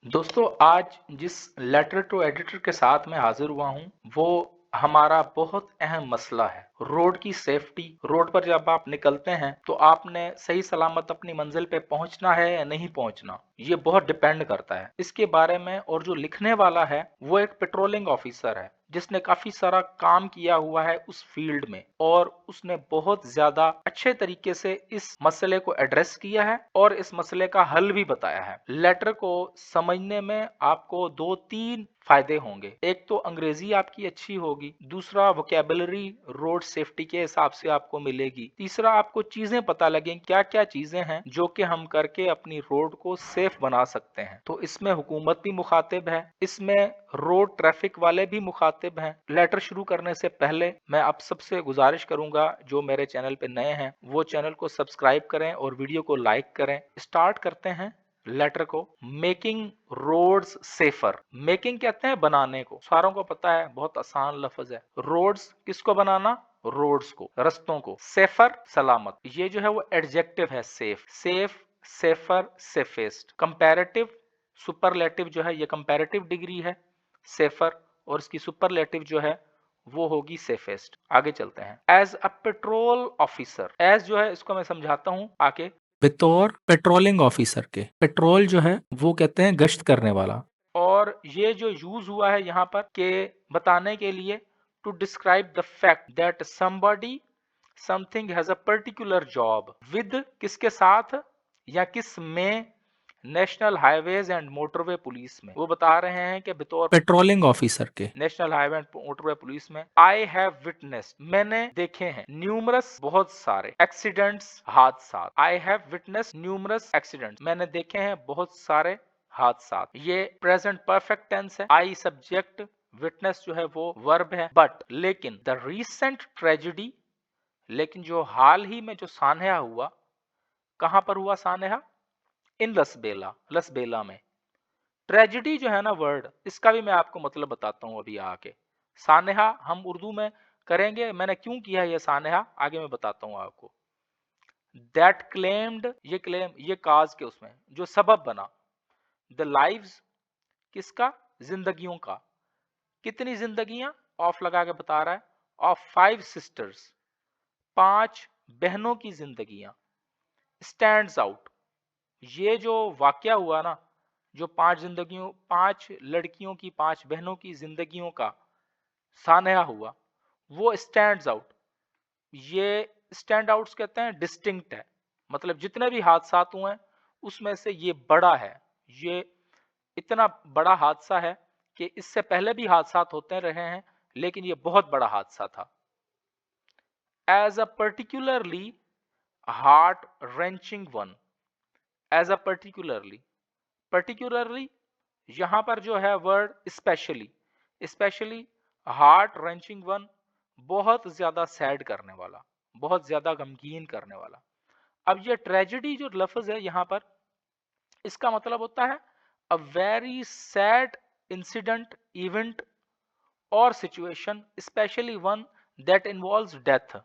दोस्तों आज जिस लेटर टू एडिटर के साथ मैं हाजिर हुआ हूं वो हमारा बहुत अहम मसला है। रोड की सेफ्टी। रोड पर जब आप निकलते हैं तो आपने सही सलामत अपनी मंजिल पे पहुंचना है या नहीं पहुंचना, ये बहुत डिपेंड करता है इसके बारे में। और जो लिखने वाला है वो एक पेट्रोलिंग ऑफिसर है जिसने काफी सारा काम किया हुआ है उस फील्ड में, और उसने बहुत ज्यादा अच्छे तरीके से इस मसले को एड्रेस किया है और इस मसले का हल भी बताया है। लेटर को समझने में आपको दो तीन फायदे होंगे। एक तो अंग्रेजी आपकी अच्छी होगी, दूसरा वोकेबलरी रोड सेफ्टी के हिसाब से आपको मिलेगी, तीसरा आपको चीजें पता लगेंगी क्या क्या चीजें हैं जो कि हम करके अपनी रोड को सेफ बना सकते हैं। तो इसमें हुकूमत भी मुखातिब है, इसमें रोड ट्रैफिक वाले भी मुखातिब हैं। लेटर शुरू करने से पहले मैं आप सबसे गुजारिश करूंगा जो मेरे चैनल पे नए हैं वो चैनल को सब्सक्राइब करें और वीडियो को लाइक करें। स्टार्ट करते हैं लेटर को। Making roads safer. मेकिंग कहते हैं बनाने को, सारों को पता है, बहुत आसान लफ्ज है। रोड्स किसको बनाना? रोड्स को, रस्तों को। सेफर सलामत, ये जो है वो एडजेक्टिव है। Safe, safe, safer, safest. Comparative superlative जो है ये कंपैरेटिव डिग्री है सेफर, और इसकी सुपरलेटिव जो है वो होगी सेफेस्ट। आगे चलते हैं। As a patrol officer. As जो है इसको मैं समझाता हूं आके। बतौर पेट्रोलिंग ऑफिसर के, पेट्रोल जो है वो कहते हैं गश्त करने वाला। और ये जो यूज हुआ है यहाँ पर के बताने के लिए, to describe the fact that somebody something has a particular job with, किसके साथ या किस में? National highways and motorway police में। वो बता रहे हैं कि बतौर पेट्रोलिंग ऑफिसर के national highway and motorway police में आई हैव विटनेस्ड, मैंने देखे हैं, न्यूमरस बहुत सारे, एक्सीडेंट्स हादसा। I have witnessed numerous accidents, मैंने देखे हैं बहुत सारे हादसा। ये प्रेजेंट परफेक्ट टेंस है। आई सब्जेक्ट, विटनेस जो है वो वर्ब है। बट लेकिन द रीसेंट ट्रेजेडी, लेकिन जो हाल ही में जो सानहा हुआ, कहां पर हुआ सानहा? इन लसबेला, लसबेला में। ट्रेजिडी जो है ना वर्ड, इसका भी मैं आपको मतलब बताता हूं अभी आके। सानहा हम उर्दू में करेंगे, मैंने क्यों किया है ये सानहा आगे मैं बताता हूं आपको। दैट क्लेम्ड, ये क्लेम, ये काज के उसमें जो सबब बना। द लाइव्स, किसका? जिंदगियों का। कितनी जिंदगियां? ऑफ लगा के बता रहा है। ऑफ 5 सिस्टर्स, 5 बहनों की जिंदगियां। स्टैंड्स आउट, ये जो वाकया हुआ ना, जो 5 जिंदगियों, 5 लड़कियों की, 5 बहनों की जिंदगियों का सानया हुआ, वो स्टैंड्स आउट। ये स्टैंड आउट्स कहते हैं डिस्टिंक्ट है, मतलब जितने भी हादसा हुए हैं उसमें से ये बड़ा है। ये इतना बड़ा हादसा है कि इससे पहले भी हादसा होते रहे हैं लेकिन ये बहुत बड़ा हादसा था। As a particularly heart wrenching one. As a particularly, particularly यहां पर जो है word specially, specially heart wrenching one, बहुत ज्यादा सैड करने वाला, बहुत ज्यादा गमगीन करने वाला। अब ये ट्रेजेडी जो लफ्ज है यहां पर, इसका मतलब होता है a very sad incident, event और situation, specially one that involves death,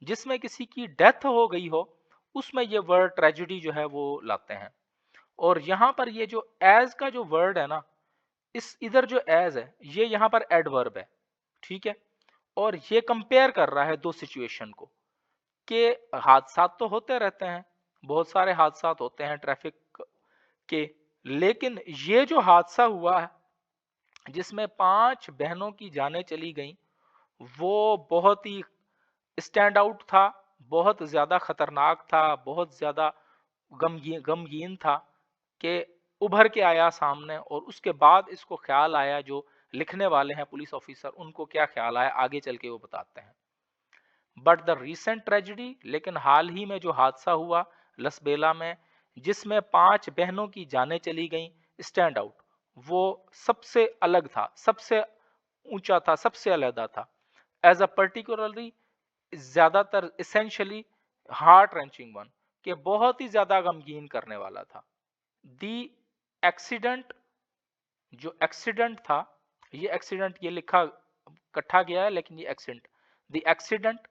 जिसमें किसी की डेथ हो गई हो, उसमें ये वर्ड ट्रेजेडी जो है वो लाते हैं। और यहां पर ये जो एज का जो वर्ड है ना, इस इधर जो एज है ये यहां पर एडवर्ब है, ठीक है। और ये कंपेयर कर रहा है दो सिचुएशन को, कि हादसा तो होते रहते हैं, बहुत सारे हादसा होते हैं ट्रैफिक के, लेकिन ये जो हादसा हुआ है जिसमें 5 बहनों की जानें चली गईं, वो बहुत ही स्टैंड आउट था, बहुत ज्यादा खतरनाक था, बहुत ज्यादा गमगीन था कि उभर के आया सामने। और उसके बाद इसको ख्याल आया, जो लिखने वाले हैं पुलिस ऑफिसर, उनको क्या ख्याल आया आगे चल के वो बताते हैं। बट द रीसेंट ट्रेजिडी, लेकिन हाल ही में जो हादसा हुआ लसबेला में जिसमें 5 बहनों की जानें चली गईं, स्टैंड आउट, वो सबसे अलग था, सबसे ऊंचा था, सबसे अलहदा था। एज अ पर्टिकुलरली, ज्यादातर, इसेंशियली, हार्ट रेंचिंग वन, के बहुत ही ज्यादा गमगीन करने वाला था। दी एक्सीडेंट, जो एक्सीडेंट था, ये एक्सीडेंट ये लिखा कट्ठा गया है लेकिन ये एक्सीडेंट, द एक्सीडेंट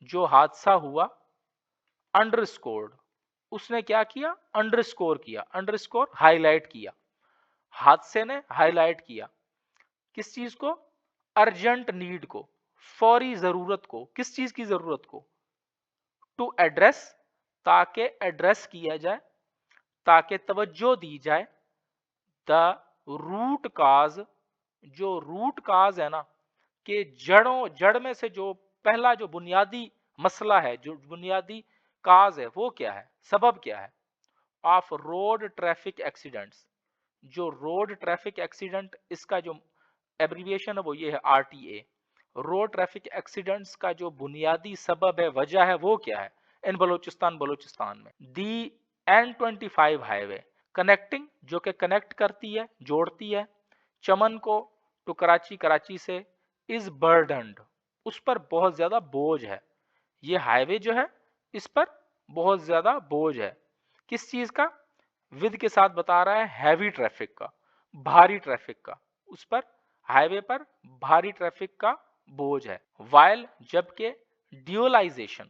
जो हादसा हुआ, अंडरस्कोर्ड, उसने क्या किया? अंडरस्कोर किया, अंडरस्कोर हाईलाइट किया, हादसे ने हाईलाइट किया किस चीज को, अर्जेंट नीड को, फौरी जरूरत को, किस चीज की जरूरत को, टू एड्रेस, ताकि एड्रेस किया जाए, ताकि तवज्जो दी जाए, द रूट काज, जो रूट काज है ना, कि जड़ में से जो पहला जो बुनियादी मसला है, जो बुनियादी काज है वो क्या है, सबब क्या है, ऑफ रोड ट्रैफिक एक्सीडेंट्स, जो रोड ट्रैफिक एक्सीडेंट, इसका जो एब्रीविएशन है वो ये है आरटीए, रोड ट्रैफिक एक्सीडेंट्स का जो बुनियादी सबब है, वजह है, वो क्या है इन बलोचिस्तान में। दी N25 हाईवे कनेक्टिंग, जो कि कनेक्ट करती है, जोड़ती है चमन को टू कराची, कराची से, इज बर्डनड, उस पर बहुत ज्यादा बोझ है, ये हाईवे जो है इस पर बहुत ज्यादा बोझ है, किस चीज का, विद के साथ बता रहा है हैवी ट्रैफिक का, भारी ट्रैफिक का, उस पर हाईवे पर भारी ट्रैफिक का बोझ है। वाइल, जबकि ड्यूलाइजेशन,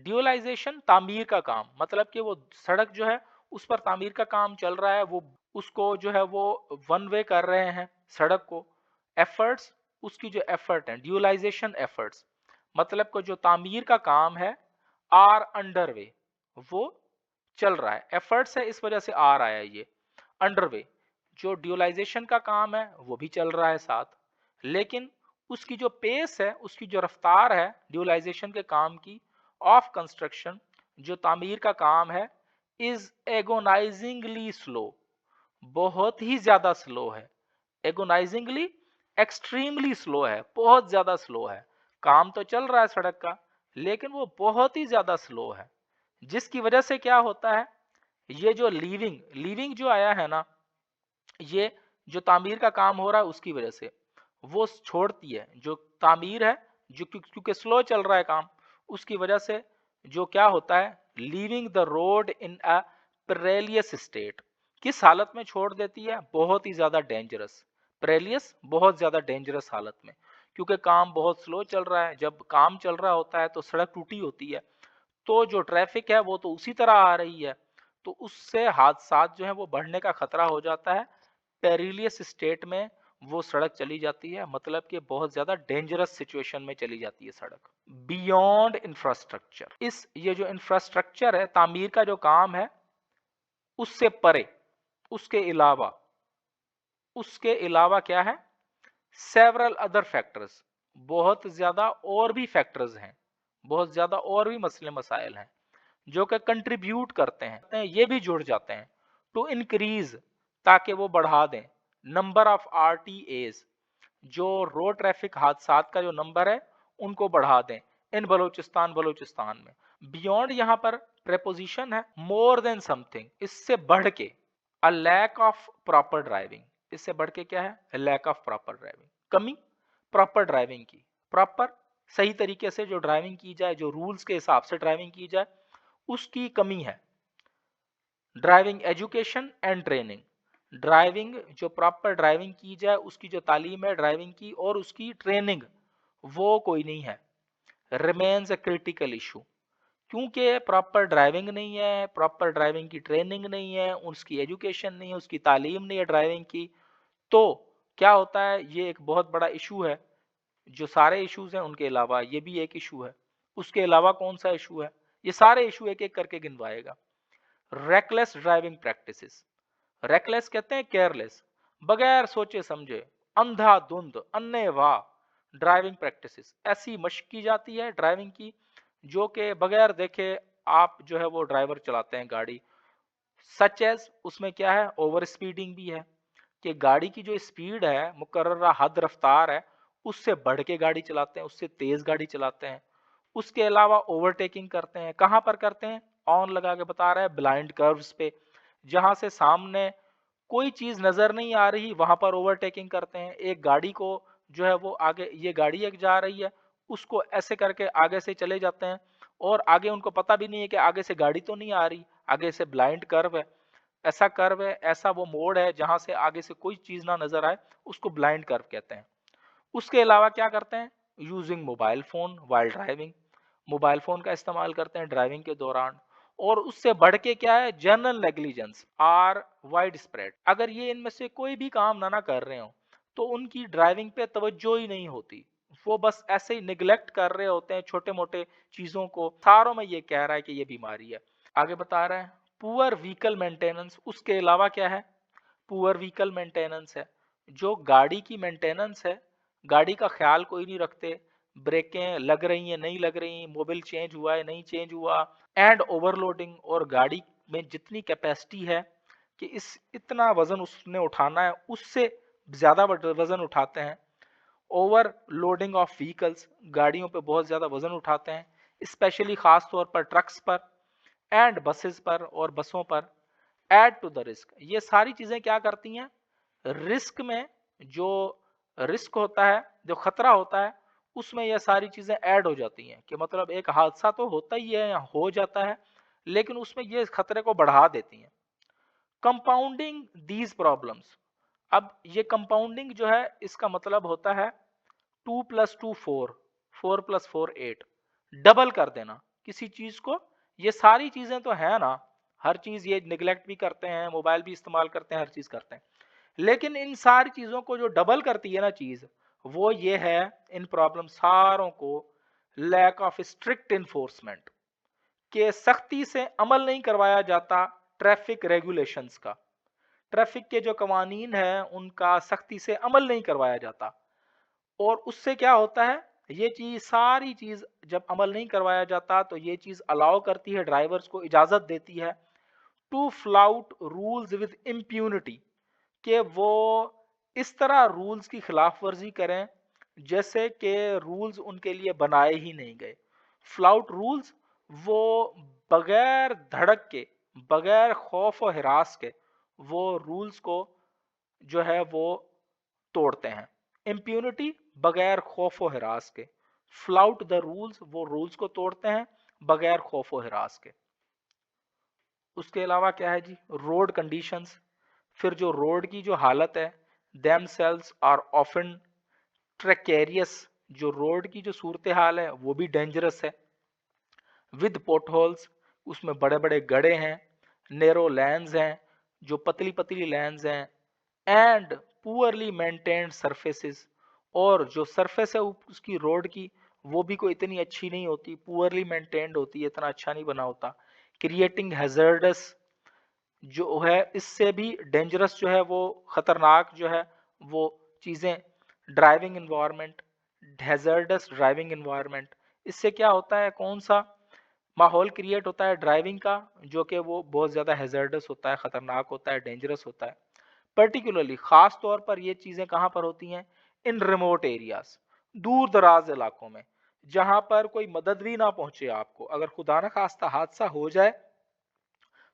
ड्यूलाइजेशन तामीर का काम, मतलब कि वो सड़क जो है उस पर तामीर का काम चल रहा है, वो उसको जो है वो वन वे कर रहे हैं सड़क को, एफर्ट्स, उसकी जो एफर्ट है, ड्यूलाइजेशन एफर्ट्स, मतलब को जो तामीर का काम है, आर अंडर वे, वो चल रहा है, एफर्ट्स है इस वजह से आ रहा है ये अंडरवे, जो ड्यूलाइजेशन का काम है वो भी चल रहा है साथ, लेकिन उसकी जो पेस है, उसकी जो रफ्तार है ड्यूलाइजेशन के काम की, ऑफ कंस्ट्रक्शन, जो तामीर का काम है, इज एगोनाइजिंगली स्लो, बहुत ही ज्यादा स्लो है, एगोनाइजिंगली, एक्सट्रीमली स्लो है, बहुत ज्यादा स्लो है, काम तो चल रहा है सड़क का लेकिन वो बहुत ही ज्यादा स्लो है, जिसकी वजह से क्या होता है, ये जो लीविंग लीविंग जो आया है ना, ये जो तामीर का काम हो रहा है उसकी वजह से वो छोड़ती है, जो तामीर है, जो क्योंकि स्लो चल रहा है काम, उसकी वजह से जो क्या होता है, leaving the road in a perilous state, किस हालत में छोड़ देती है, बहुत ही ज्यादा डेंजरस, पेरेलियस बहुत ज्यादा डेंजरस हालत में, क्योंकि काम बहुत स्लो चल रहा है, जब काम चल रहा होता है तो सड़क टूटी होती है, तो जो ट्रैफिक है वो तो उसी तरह आ रही है, तो उससे हादसा जो है वो बढ़ने का खतरा हो जाता है, पेरिलियस स्टेट में वो सड़क चली जाती है, मतलब कि बहुत ज्यादा डेंजरस सिचुएशन में चली जाती है सड़क। बियॉन्ड इंफ्रास्ट्रक्चर, इस ये जो इंफ्रास्ट्रक्चर है, तामीर का जो काम है, उससे परे, उसके अलावा, उसके अलावा क्या है, सेवरल अदर फैक्टर्स, बहुत ज्यादा और भी फैक्टर्स हैं, बहुत ज्यादा और भी मसले मसाइल हैं जो कि कंट्रीब्यूट करते हैं, ये भी जुड़ जाते हैं टू इंक्रीज, ताकि वो बढ़ा दें नंबर ऑफ आरटीएज, जो रोड ट्रैफिक हादसात का जो नंबर है उनको बढ़ा दें इन बलोचिस्तान, बलोचिस्तान में। बियॉन्ड यहां पर प्रेपोजिशन है, मोर देन समथिंग, इससे बढ़ के, a lack of proper driving, इससे बढ़ के क्या है, लैक ऑफ प्रॉपर ड्राइविंग, कमी प्रॉपर ड्राइविंग की, प्रॉपर सही तरीके से जो ड्राइविंग की जाए, जो रूल्स के हिसाब से ड्राइविंग की जाए, उसकी कमी है। Driving education and training, driving जो प्रॉपर ड्राइविंग की जाए उसकी जो तालीम है ड्राइविंग की और उसकी ट्रेनिंग, वो कोई नहीं है। रिमेन्स अ क्रिटिकल इशू, क्योंकि प्रॉपर ड्राइविंग नहीं है, प्रॉपर ड्राइविंग की ट्रेनिंग नहीं है, उसकी एजुकेशन नहीं है, उसकी तालीम नहीं है ड्राइविंग की, तो क्या होता है, ये एक बहुत बड़ा इशू है, जो सारे इश्यूज हैं उनके अलावा ये भी एक इशू है, उसके अलावा कौन सा इशू है, ये सारे इशू एक एक करके गिनवाएगा। रेकलेस ड्राइविंग प्रैक्टिसेस, रेकलेस कहते हैं केयरलेस, बगैर सोचे समझे, अंधाधुंध, अन्नेवाह ड्राइविंग प्रैक्टिसेस, ऐसी मशक की जाती है ड्राइविंग की जो कि बगैर देखे आप जो है वो ड्राइवर चलाते हैं गाड़ी, सच एज, उसमें क्या है, ओवर स्पीडिंग भी है, कि गाड़ी की जो स्पीड है, मुकर्ररा हद रफ्तार है, उससे बढ़ के गाड़ी चलाते हैं, उससे तेज गाड़ी चलाते हैं, उसके अलावा ओवरटेकिंग करते हैं, कहां पर करते हैं, ऑन लगा के बता रहा है, ब्लाइंड कर्व्स पे, जहां से सामने कोई चीज नजर नहीं आ रही वहां पर ओवरटेकिंग करते हैं, एक गाड़ी को जो है वो आगे, ये गाड़ी एक जा रही है, उसको ऐसे करके आगे से चले जाते हैं, और आगे उनको पता भी नहीं है कि आगे से गाड़ी तो नहीं आ रही, आगे से ब्लाइंड कर्व है, ऐसा कर्व है, ऐसा वो मोड़ है जहां से आगे से कोई चीज ना नजर आए, उसको ब्लाइंड कर्व कहते हैं। उसके अलावा क्या करते हैं, using mobile phone while driving, mobile phone का इस्तेमाल करते हैं ड्राइविंग के दौरान, और उससे बढ़ के क्या है, general negligence are widespread. अगर ये इनमें से कोई भी काम ना कर रहे हो तो उनकी ड्राइविंग पे तवज्जो ही नहीं होती, वो बस ऐसे ही निगलेक्ट कर रहे होते हैं छोटे मोटे चीजों को। सारों में ये कह रहा है कि ये बीमारी है। आगे बता रहा है पुअर व्हीकल मेंटेनेंस, उसके अलावा क्या है, पुअर व्हीकल मेंटेनेंस है, जो गाड़ी की मेंटेनेंस है, गाड़ी का ख्याल कोई नहीं रखते, ब्रेकें लग रही हैं नहीं लग रही, मोबिल चेंज हुआ है नहीं चेंज हुआ, एंड ओवरलोडिंग, और गाड़ी में जितनी कैपेसिटी है कि इस इतना वजन उसने उठाना है उससे ज्यादा वजन उठाते हैं। ओवर लोडिंग ऑफ व्हीकल्स, गाड़ियों पे बहुत ज्यादा वजन उठाते हैं, स्पेशली खास तौर पर ट्रक्स पर एंड बसेस पर और बसों पर। ऐड टू द रिस्क, ये सारी चीजें क्या करती हैं, रिस्क में जो रिस्क होता है, जो खतरा होता है, उसमें ये सारी चीजें ऐड हो जाती हैं कि मतलब एक हादसा तो होता ही है या हो जाता है, लेकिन उसमें ये खतरे को बढ़ा देती हैं। कंपाउंडिंग दीज प्रॉब्लम्स, अब ये कंपाउंडिंग जो है इसका मतलब होता है 2 + 2 4, 4 + 4 8, डबल कर देना किसी चीज को। ये सारी चीजें तो है ना, हर चीज ये निगलेक्ट भी करते हैं, मोबाइल भी इस्तेमाल करते हैं, हर चीज करते हैं, लेकिन इन सारी चीजों को जो डबल करती है ना चीज, वो ये है, इन प्रॉब्लम सारों को लैक ऑफ स्ट्रिक्ट इन्फोर्समेंट, के सख्ती से अमल नहीं करवाया जाता ट्रैफिक रेगुलेशंस का, ट्रैफिक के जो कवानीन हैं उनका सख्ती से अमल नहीं करवाया जाता। और उससे क्या होता है, ये चीज सारी चीज जब अमल नहीं करवाया जाता तो ये चीज अलाउ करती है, ड्राइवर्स को इजाजत देती है to flout rules with impunity, कि वो इस तरह रूल्स की खिलाफ वर्जी करें जैसे कि रूल्स उनके लिए बनाए ही नहीं गए। फ्लाउट रूल्स, वो बगैर धड़क के, बगैर खौफ और हिरास के वो रूल्स को जो है वो तोड़ते हैं। इम्प्यूनिटी, बगैर खौफ व हिरास के, फ्लाउट द रूल्स, वो रूल्स को तोड़ते हैं बगैर खौफ व हिरास के। उसके अलावा क्या है जी, रोड कंडीशंस, फिर जो रोड की जो हालत है, देम सेल्स आर ऑफन ट्रेकेरियस, जो रोड की जो सूरत हाल है वो भी डेंजरस है, विद पोटहोल्स, उसमें बड़े बड़े गड्ढे हैं, नेरो लैंस हैं, जो पतली पतली लैंस हैं, एंड पुअरली मेंटेन्ड सरफेसेस, और जो सरफेस है उसकी रोड की वो भी कोई इतनी अच्छी नहीं होती, पुअरली मेंटेन्ड होती है, इतना अच्छा नहीं बना होता, क्रिएटिंग हैजर्डस, जो है इससे भी डेंजरस जो है वो खतरनाक जो है वो चीजें, driving environment, hazardous driving environment, इससे क्या होता है, कौन सा माहौल क्रिएट होता है ड्राइविंग का, जो कि वो बहुत ज्यादा हैजर्डस होता है, खतरनाक होता है, डेंजरस होता है। पर्टिकुलरली खास तौर पर ये चीजें कहां पर होती हैं, इन रिमोट एरियाज, दूर दराज इलाकों में, जहां पर कोई मदद भी ना पहुंचे आपको, अगर खुदा न खास्ता हादसा हो जाए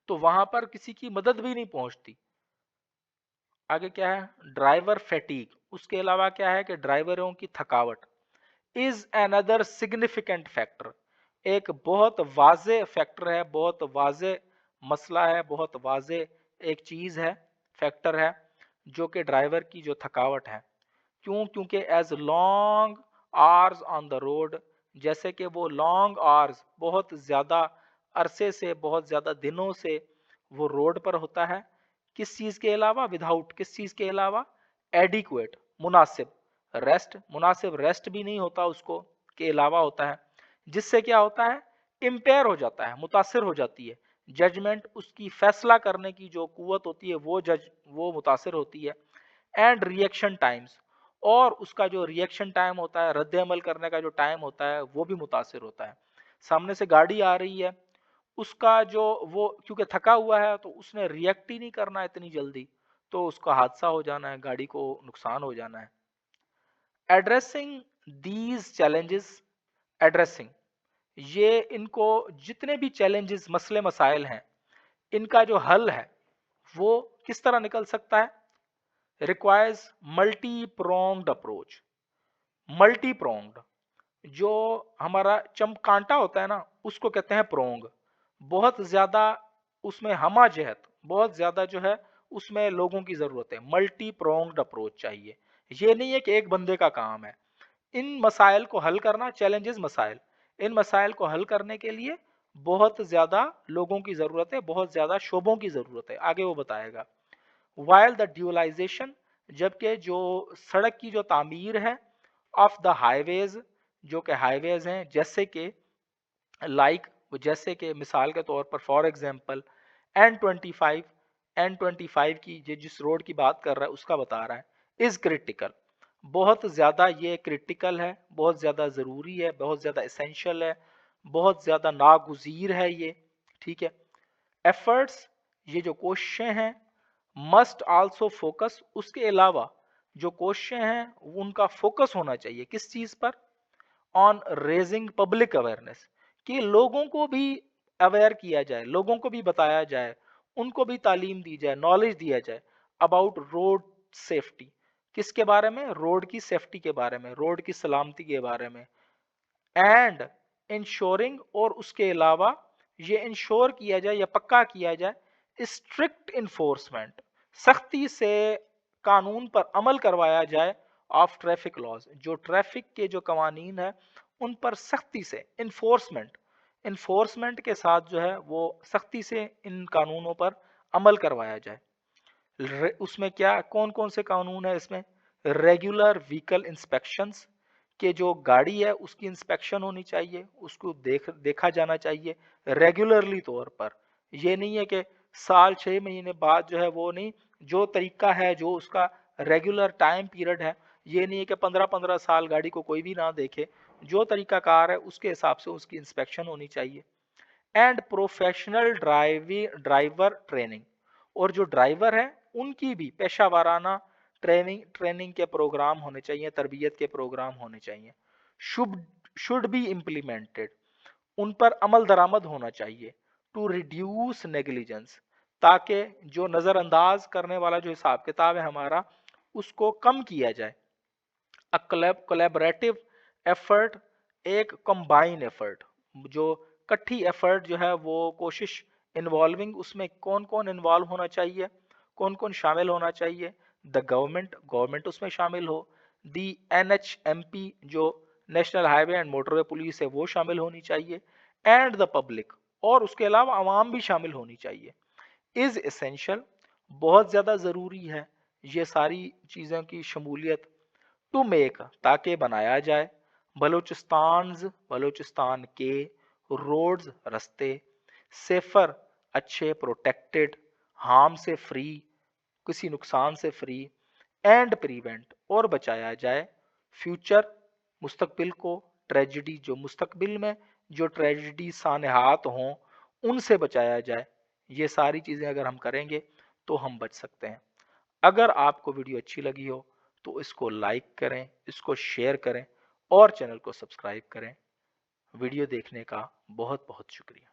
तो वहां पर किसी की मदद भी नहीं पहुंचती। आगे क्या है, ड्राइवर फैटीग, उसके अलावा क्या है कि ड्राइवरों की थकावट इज अनदर सिग्निफिकेंट फैक्टर, एक बहुत वाजे फैक्टर है, बहुत वाजे मसला है, बहुत वाजे एक चीज है, फैक्टर है, जो कि ड्राइवर की जो थकावट है। क्यों, क्योंकि as long hours on the road, जैसे कि वो लॉन्ग आवर्स, बहुत ज्यादा अरसे से, बहुत ज्यादा दिनों से वो रोड पर होता है, किस चीज के अलावा, विदाउट किस चीज के अलावा, एडिक्वेट मुनासिब रेस्ट, मुनासिब रेस्ट भी नहीं होता उसको, के अलावा होता है, जिससे क्या होता है, इम्पेयर हो जाता है, मुतासिर हो जाती है जजमेंट, उसकी फैसला करने की जो कुवत होती है वो मुतासिर होती है, एंड रिएक्शन टाइम्स, और उसका जो रिएक्शन टाइम होता है, रद्द अमल करने का जो टाइम होता है वो भी मुतासिर होता है। सामने से गाड़ी आ रही है, उसका जो वो क्योंकि थका हुआ है तो उसने रिएक्ट ही नहीं करना इतनी जल्दी, तो उसका हादसा हो जाना है, गाड़ी को नुकसान हो जाना है। एड्रेसिंग दीज चैलेंजेस, एड्रेसिंग, ये इनको जितने भी चैलेंजेस मसले मसाइल हैं, इनका जो हल है वो किस तरह निकल सकता है, requires multi pronged approach. Multi pronged, जो हमारा कांटा होता है ना उसको कहते हैं प्रोंग, बहुत ज्यादा उसमें हमा जहत, बहुत ज्यादा जो है उसमें लोगों की जरूरत है, मल्टी प्रोंग्ड अप्रोच चाहिए। ये नहीं है कि एक बंदे का काम है इन मसाइल को हल करना, चैलेंजेस मसाइल, इन मसाइल को हल करने के लिए बहुत ज्यादा लोगों की जरूरत है, बहुत ज्यादा शोबों की जरूरत है, आगे वो बताएगा। वाइल द ड्यूलाइजेशन, जबकि जो सड़क की जो तामीर है, ऑफ द हाईवेज, जो कि हाईवेज हैं, जैसे कि लाइक, जैसे कि मिसाल के तौर पर फॉर एग्जांपल N25, N25 की जिस रोड की बात कर रहा है उसका बता रहा है, इज क्रिटिकल, बहुत ज्यादा ये क्रिटिकल है, बहुत ज्यादा जरूरी है, बहुत ज्यादा एसेंशियल है, बहुत ज्यादा नागुजीर है ये, ठीक है। एफर्ट्स, ये जो कोशिशें हैं, मस्ट आल्सो फोकस, उसके अलावा जो कोशिशें हैं उनका फोकस होना चाहिए किस चीज पर, ऑन रेजिंग पब्लिक अवेयरनेस, कि लोगों को भी अवेयर किया जाए, लोगों को भी बताया जाए, उनको भी तालीम दी जाए, नॉलेज दिया जाए अबाउट रोड सेफ्टी, किसके बारे में, रोड की सेफ्टी के बारे में, रोड की सलामती के बारे में। एंड इंश्योरिंग, और उसके अलावा ये इंश्योर किया जाए या पक्का किया जाए स्ट्रिक्ट इन्फोर्समेंट, सख्ती से कानून पर अमल करवाया जाए ऑफ ट्रैफिक लॉज, जो ट्रैफिक के जो कवानीन है उन पर सख्ती से इन्फोर्समेंट, इन्फोर्समेंट के साथ जो है वो सख्ती से इन कानूनों पर अमल करवाया जाए। उसमें क्या कौन कौन से कानून है इसमें, रेगुलर व्हीकल इंस्पेक्शंस, के जो गाड़ी है उसकी इंस्पेक्शन होनी चाहिए, उसको देखा जाना चाहिए रेगुलरली तौर पर। ये नहीं है कि साल 6 महीने बाद जो है वो नहीं, जो तरीका है जो उसका रेगुलर टाइम पीरियड है, ये नहीं है कि 15-15 साल गाड़ी को कोई भी ना देखे, जो तरीका कार है उसके हिसाब से उसकी इंस्पेक्शन होनी चाहिए। एंड प्रोफेशनल ड्राइवर ट्रेनिंग, और जो ड्राइवर है उनकी भी पेशा वाराना ट्रेनिंग ट्रेनिंग के प्रोग्राम होने चाहिए, तरबियत के प्रोग्राम होने चाहिए। शुड शुड बी इम्प्लीमेंटेड, उन पर अमल दरामद होना चाहिए। टू रिड्यूस नेग्लिजेंस, ताकि जो नज़रअंदाज करने वाला जो हिसाब किताब है हमारा उसको कम किया जाए। अ कोलैबोरेटिव एफर्ट, एक कंबाइन एफर्ट, जो कट्ठी एफर्ट जो है वो कोशिश, इन्वॉल्विंग, उसमें कौन कौन इन्वॉल्व होना चाहिए, कौन कौन शामिल होना चाहिए, द गवर्नमेंट, गवर्नमेंट उसमें शामिल हो, दी NHMP, जो national highway and motorway police है वो शामिल होनी चाहिए, एंड द पब्लिक, और उसके अलावा आवाम भी शामिल होनी चाहिए। इज एसेंशियल, बहुत ज़्यादा ज़रूरी है ये सारी चीज़ों की शमूलियत, टू मेक, ताकि बनाया जाए, बलूचिस्तान के रोड्स, रास्ते, सेफर, अच्छे, प्रोटेक्टेड, हार्म से फ्री, किसी नुकसान से फ्री, एंड प्रिवेंट, और बचाया जाए, फ्यूचर, मुस्तकबिल को, ट्रेजिडी, जो मुस्तकबिल में जो ट्रेजिडी सानहात हों उनसे बचाया जाए। ये सारी चीज़ें अगर हम करेंगे तो हम बच सकते हैं। अगर आपको वीडियो अच्छी लगी हो तो इसको लाइक करें, इसको शेयर करें और चैनल को सब्सक्राइब करें। वीडियो देखने का बहुत बहुत शुक्रिया।